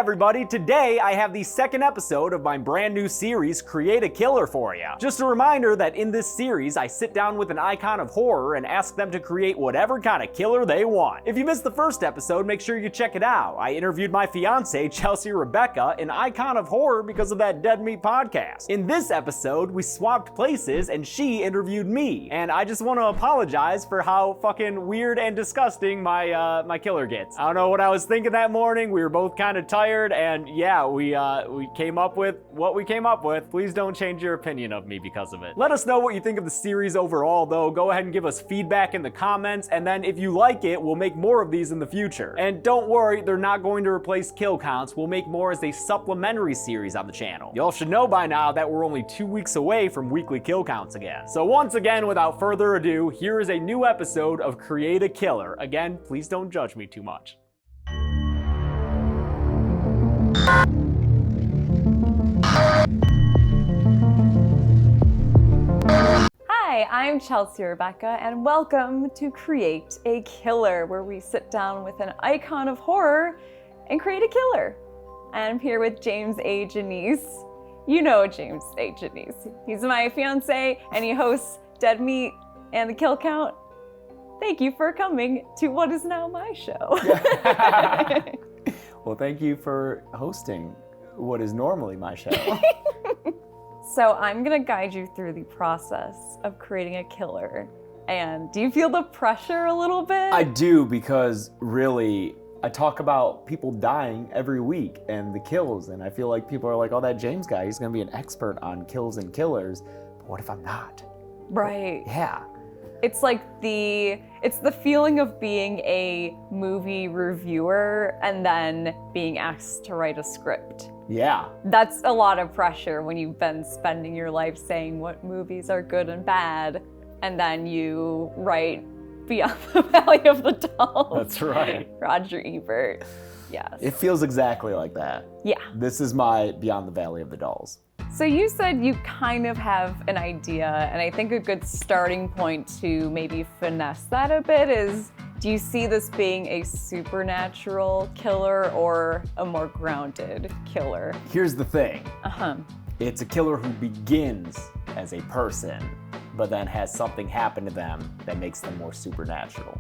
everybody, today I have the second episode of my brand new series, Create a Killer, for you. Just a reminder that in this series, I sit down with an icon of horror and ask them to create whatever kind of killer they want. If you missed the first episode, make sure you check it out. I interviewed my fiance, Chelsea Rebecca, an icon of horror because of that Dead Meat podcast. In this episode, we swapped places and she interviewed me. And I just want to apologize for how fucking weird and disgusting my killer gets. I don't know what I was thinking that morning. We were both kind of tired, and yeah, we came up with what we came up with. Please don't change your opinion of me because of it. Let us know what you think of the series overall, though. Go ahead and give us feedback in the comments, and then if you like it, we'll make more of these in the future. And don't worry, they're not going to replace kill counts. We'll make more as a supplementary series on the channel. Y'all should know by now that we're only 2 weeks away from weekly kill counts again. So once again, without further ado, here is a new episode of Create a Killer. Again, please don't judge me too much. Hi, I'm Chelsea Rebecca, and welcome to Create a Killer, where we sit down with an icon of horror and create a killer. I'm here with James A. Janice. You know James A. Janice. He's my fiance, and he hosts Dead Meat and the Kill Count. Thank you for coming to what is now my show. Well, thank you for hosting what is normally my show. So I'm gonna guide you through the process of creating a killer. And do you feel the pressure a little bit? I do, because really, I talk about people dying every week and the kills, and I feel like people are like, oh, that James guy, he's gonna be an expert on kills and killers, but what if I'm not? Right. Yeah. It's like it's the feeling of being a movie reviewer and then being asked to write a script. Yeah. That's a lot of pressure when you've been spending your life saying what movies are good and bad, and then you write Beyond the Valley of the Dolls. That's right. Roger Ebert. Yes. It feels exactly like that. Yeah. This is my Beyond the Valley of the Dolls. So you said you kind of have an idea, and I think a good starting point to maybe finesse that a bit is, do you see this being a supernatural killer or a more grounded killer? Here's the thing. Uh-huh. It's a killer who begins as a person, but then has something happen to them that makes them more supernatural.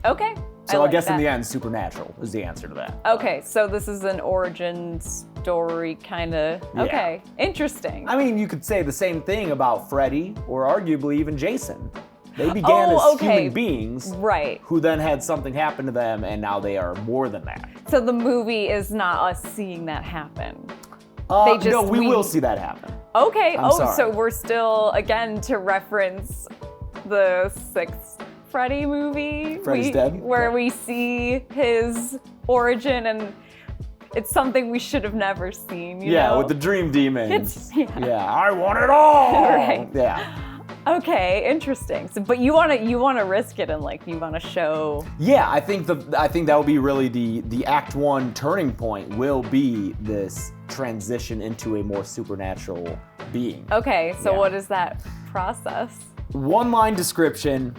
Okay. So I guess that. in the end, supernatural is the answer to that. Okay, so this is an origin story kind of, Yeah. Okay, interesting. I mean, you could say the same thing about Freddy, or arguably even Jason. They began as human beings, right, who then had something happen to them, and now they are more than that. So the movie is not us seeing that happen. No, we will see that happen. Okay, I'm sorry. So we're still, again, to reference the 6th Freddy movie. Freddy's Dead? Where we see his origin, and it's something we should have never seen, you know? With the dream demons. Yeah, I want it all! Right. Yeah. Okay, interesting. So, but you wanna risk it, and like you wanna show. Yeah, I think that will be really the Act 1 turning point, will be this transition into a more supernatural being. Okay, so Yeah. what is that process? One line description: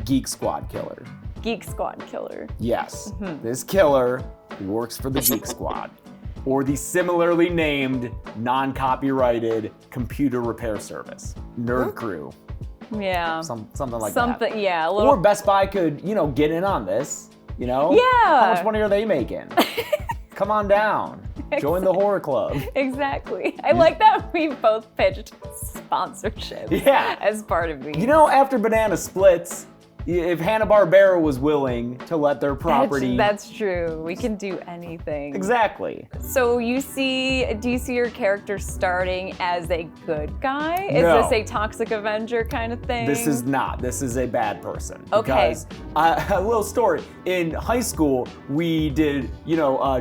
Geek Squad killer. Geek Squad killer. Yes, This killer works for the Geek Squad, or the similarly named, non-copyrighted computer repair service, Nerd Crew, Yeah. something like that. Something, yeah, a little. Or Best Buy could, get in on this, Yeah. How much money are they making? Come on down. Join the horror club. Exactly. I like that we both pitched sponsorship as part of these. After Banana Splits, if Hanna-Barbera was willing to let their property... That's true. We can do anything. Exactly. So do you see your character starting as a good guy? Is No. this a toxic Avenger kind of thing? This is not. This is a bad person. Okay. Because, a little story. In high school, we did,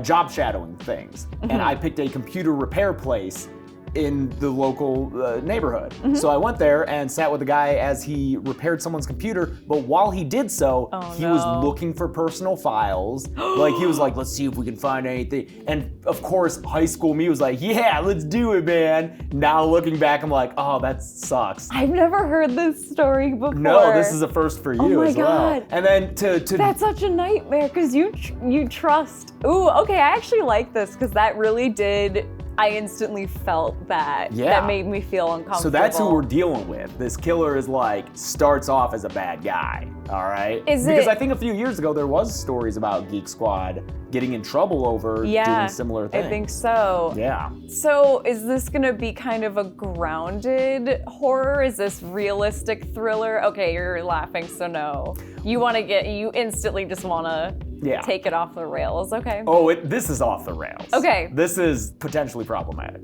job shadowing things. And I picked a computer repair place in the local neighborhood. So I went there and sat with the guy as he repaired someone's computer, but while he did so, he was looking for personal files. Like he was like, let's see if we can find anything. And of course, high school me was like, yeah, let's do it, man. Now looking back, I'm like, oh, that sucks. I've never heard this story before. No, this is a first for you as well. God. And then to That's such a nightmare because you trust. Ooh, okay, I actually like this because that really did. I instantly felt that. Yeah. That made me feel uncomfortable. So that's who we're dealing with. This killer is like, starts off as a bad guy, all right? Because I think a few years ago there was stories about Geek Squad getting in trouble over doing similar things. I think so. Yeah. So is this gonna be kind of a grounded horror? Is this realistic thriller? Okay, you're laughing, so no. You instantly just wanna take it off the rails, okay. Oh, this is off the rails. Okay. This is potentially problematic.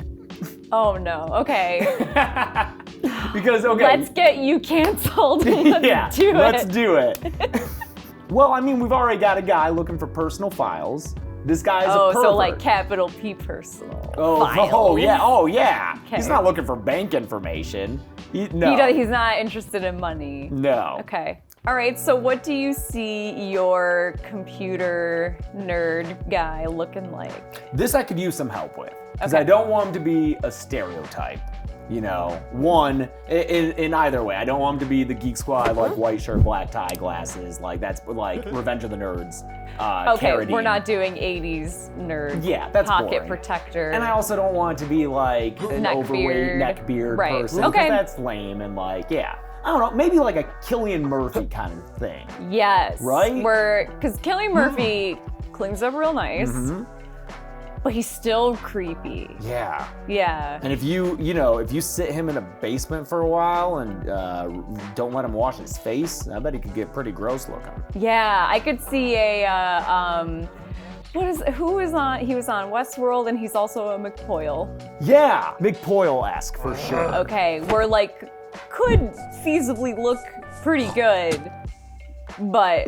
Oh no, okay. Because, okay. Let's get you canceled. Let's do it. Well, I mean, we've already got a guy looking for personal files. This guy is a pervert. So like capital P personal files. Oh yeah. Okay. He's not looking for bank information. He's not interested in money. No. Okay. All right, so what do you see your computer nerd guy looking like? This I could use some help with, because I don't want him to be a stereotype. You know, one, in either way. I don't want him to be the Geek Squad, like white shirt, black tie, glasses, like that's like Revenge of the Nerds. Okay, Carradine. We're not doing 80s nerd. Yeah, that's pocket boring. Protector. And I also don't want it to be like an overweight neckbeard person. Okay. Because that's lame and like, I don't know, maybe like a Cillian Murphy kind of thing. Yes. Right? Because Cillian Murphy cleans up real nice, but he's still creepy. Yeah. Yeah. And if you sit him in a basement for a while and don't let him wash his face, I bet he could get pretty gross looking. Yeah, I could see who was on? He was on Westworld, and he's also a McPoyle. Yeah, McPoyle-esque for sure. Okay, we're like, could feasibly look pretty good, but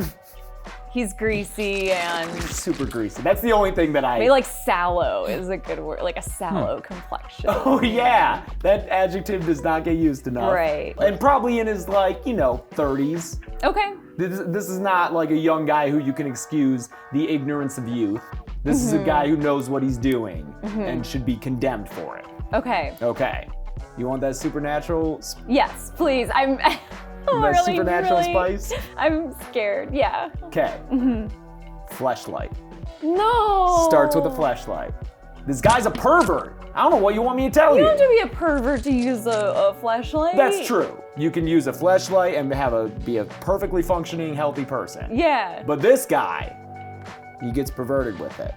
he's greasy and super greasy. That's the only thing that maybe like sallow is a good word, like a sallow complexion. Oh yeah, that adjective does not get used enough. Right. And probably in his 30s. Okay. This is not like a young guy who you can excuse the ignorance of youth. This is a guy who knows what he's doing and should be condemned for it. Okay. Okay. You want that supernatural? Yes, please. I'm that supernatural spice? I'm scared. Yeah. Okay. Fleshlight. No. Starts with a fleshlight. This guy's a pervert. I don't know what you want me to tell you. You don't have to be a pervert to use a fleshlight. That's true. You can use a fleshlight and be a perfectly functioning, healthy person. Yeah. But this guy, he gets perverted with it.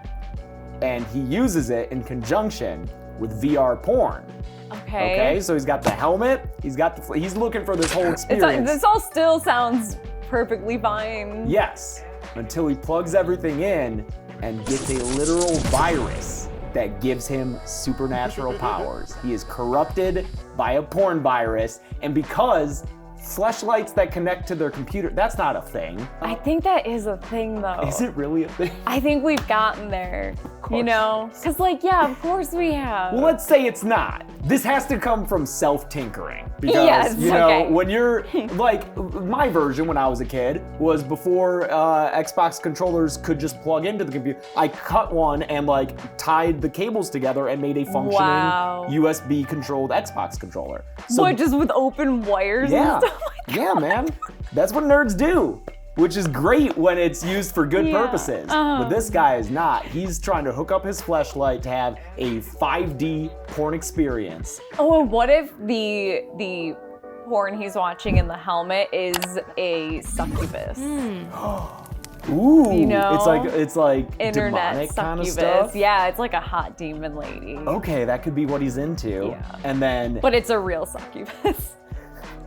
And he uses it in conjunction with VR porn. Okay, so he's got the helmet, he's looking for this whole experience. This all still sounds perfectly fine. Yes, until he plugs everything in and gets a literal virus that gives him supernatural powers. He is corrupted by a porn virus, and because fleshlights that connect to their computer, that's not a thing. I think that is a thing though. Is it really a thing? I think we've gotten there, you know? Because of course we have. Well, let's say it's not. This has to come from self-tinkering. Because, when you're, my version when I was a kid was before Xbox controllers could just plug into the computer. I cut one and tied the cables together and made a functioning USB-controlled Xbox controller. So just with open wires and stuff like that? Yeah, man. That's what nerds do. Which is great when it's used for good purposes. But this guy is not. He's trying to hook up his fleshlight to have a 5D porn experience. Oh, and what if the porn he's watching in the helmet is a succubus? Ooh, you know, it's like internet demonic succubus. kind of stuff. Yeah, it's like a hot demon lady. Okay, that could be what he's into. Yeah. And then, but it's a real succubus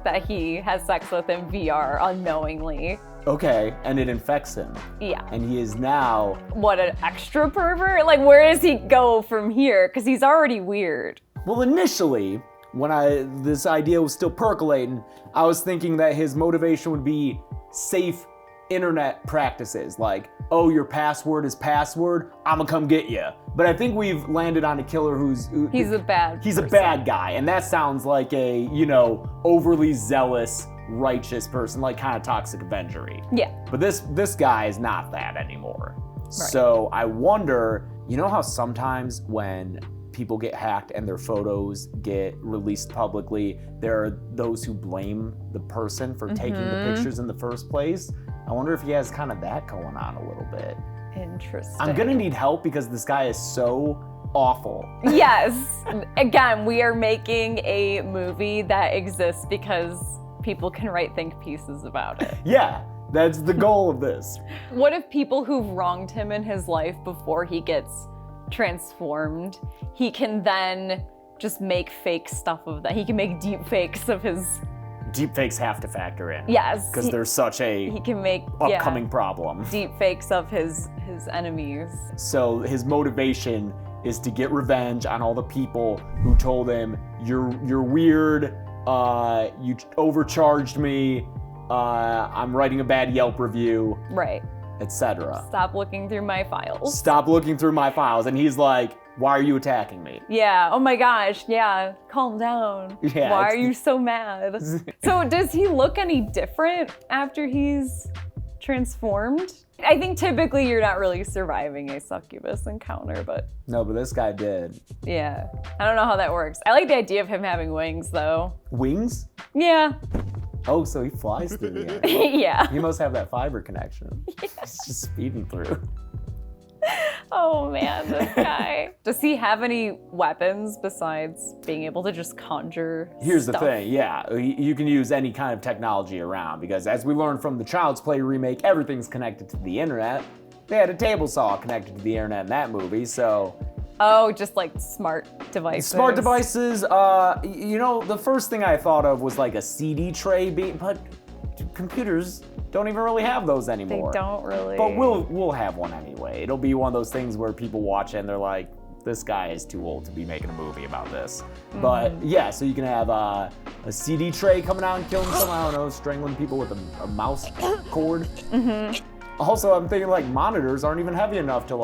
that he has sex with in VR unknowingly. Okay, and it infects him. Yeah. And he is now... What, an extra pervert? Where does he go from here? Because he's already weird. Well, initially, when this idea was still percolating, I was thinking that his motivation would be safe internet practices, like, oh, your password is password, I'ma come get you. But I think we've landed on a killer he's a bad He's a bad guy, and that sounds like a, overly zealous, righteous person, like kind of Toxic Avenger-y. Yeah. But this guy is not that anymore. Right. So I wonder, how sometimes when people get hacked and their photos get released publicly, there are those who blame the person for taking the pictures in the first place. I wonder if he has kind of that going on a little bit. Interesting. I'm gonna need help because this guy is so awful. Yes. Again, we are making a movie that exists because people can write think pieces about it. Yeah, that's the goal of this. What if people who've wronged him in his life before he gets transformed, he can then just make fake stuff of that. He can make deep fakes of his... Deep fakes have to factor in. Yes. Because there's such a he can make upcoming problem. Deep fakes of his enemies. So his motivation is to get revenge on all the people who told him, you're weird, you overcharged me, I'm writing a bad Yelp review. Right. Etc. Stop looking through my files. Stop looking through my files. And he's like, why are you attacking me? Yeah, oh my gosh, yeah, calm down. Yeah, why are you so mad? So does he look any different after he's transformed? I think typically you're not really surviving a succubus encounter, but... No, but this guy did. Yeah, I don't know how that works. I like the idea of him having wings though. Wings? Yeah. Oh, so he flies through the air. Yeah. He must have that fiber connection. Yeah. He's just speeding through. Oh man, this guy. Does he have any weapons besides being able to just conjure Here's stuff? the thing, yeah. You can use any kind of technology around because as we learned from the Child's Play remake, everything's connected to the internet. They had a table saw connected to the internet in that movie, so... Oh, just like smart devices. Smart devices, the first thing I thought of was like a CD tray, but computers don't even really have those anymore. They don't really. But we'll have one anyway. It'll be one of those things where people watch it and they're like, this guy is too old to be making a movie about this. Mm-hmm. But yeah, so you can have a CD tray coming out and killing someone, I don't know, strangling people with a mouse cord. Mm-hmm. Also, I'm thinking like monitors aren't even heavy enough to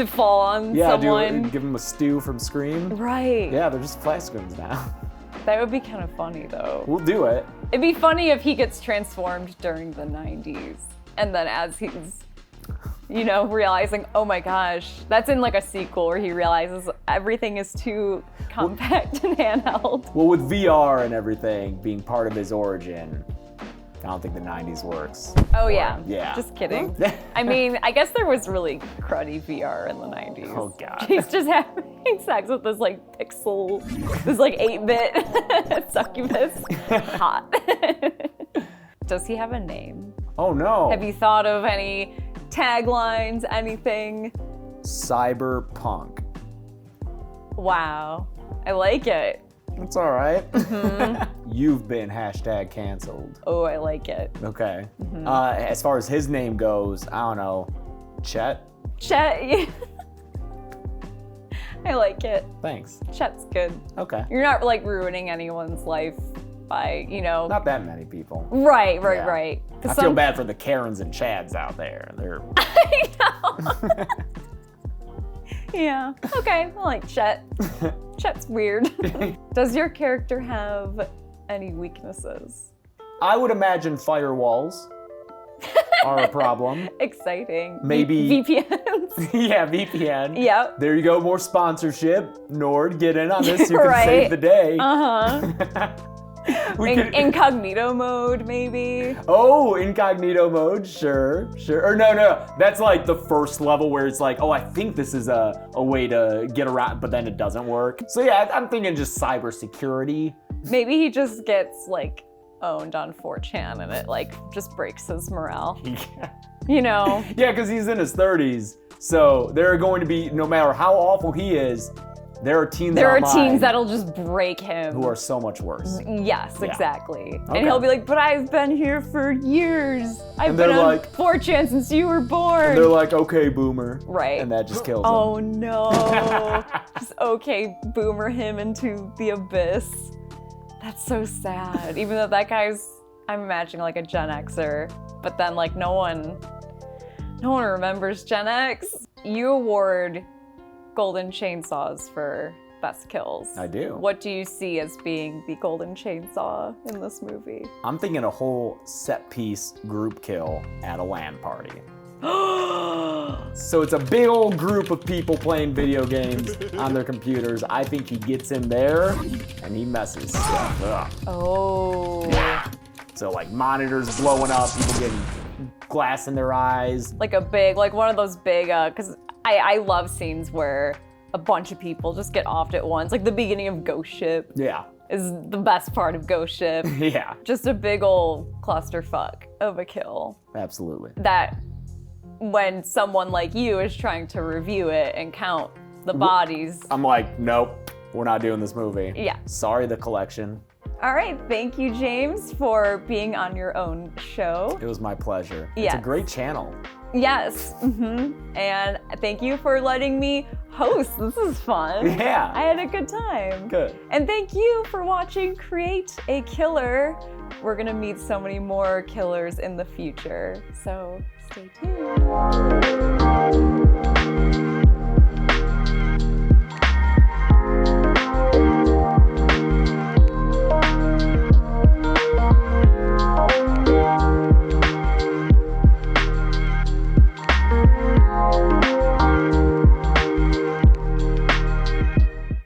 fall on someone. Give them a stew from Scream. Right. Yeah, they're just flat screens now. That would be kind of funny though. We'll do it. It'd be funny if he gets transformed during the 90s. And then as he's, realizing, oh my gosh, that's in like a sequel where he realizes everything is too compact and handheld. Well, with VR and everything being part of his origin, I don't think the 90s works. Oh yeah. Yeah. Just kidding. I mean, I guess there was really cruddy VR in the 90s. Oh god. He's just having sex with this like pixel, this like 8-bit succubus. Hot. Does he have a name? Oh no. Have you thought of any taglines, anything? Cyberpunk. Wow. I like it. It's all right. Mm-hmm. You've been #canceled. Oh, I like it. Okay. Mm-hmm. As far as his name goes, I don't know. Chet? Chet, yeah. I like it. Thanks. Chet's good. Okay. You're not like ruining anyone's life by, Not that many people. Right. I feel bad for the Karens and Chads out there. They're... I know. Yeah. Okay. I like Chet. Chet's weird. Does your character have any weaknesses? I would imagine firewalls are a problem. Exciting. Maybe VPNs. Yeah, VPN. Yep. There you go. More sponsorship. Nord, get in on this. You can Right. save the day. Incognito mode, maybe. Oh, incognito mode, sure. Or no, that's like the first level where it's like, oh, I think this is a way to get around, but then it doesn't work. So yeah, I'm thinking just cybersecurity. Maybe he just gets like owned on 4chan and it like just breaks his morale. Yeah. Yeah, because he's in his 30s, so there are going to be, no matter how awful he is, there are teens that'll just break him. Who are so much worse. Yes, Yeah. exactly. Okay. And he'll be like, but I've been here for years. I've been on 4chan since you were born. And they're like, okay, boomer. Right. And that just kills him. Oh no. Just okay, boomer him into the abyss. That's so sad. Even though that guy's, I'm imagining like a Gen Xer. but then like no one remembers Gen X. You award golden chainsaws for best kills. I do. What do you see as being the golden chainsaw in this movie? I'm thinking a whole set piece group kill at a LAN party. So it's a big old group of people playing video games on their computers. I think he gets in there and he messes stuff up. Oh. Yeah. So like monitors blowing up, people getting glass in their eyes. Like a big, like one of those big, cause I love scenes where a bunch of people just get offed at once. Like the beginning of Ghost Ship Yeah. is the best part of Ghost Ship. Yeah. Just a big old clusterfuck of a kill. Absolutely. That when someone like you is trying to review it and count the bodies. I'm like, nope, we're not doing this movie. Yeah. Sorry, the collection. All right, thank you, James, for being on your own show. It was my pleasure. Yes. It's a great channel. Yes, and thank you for letting me host. This is fun. Yeah. I had a good time. Good. And thank you for watching Create a Killer. We're gonna meet so many more killers in the future, so stay tuned.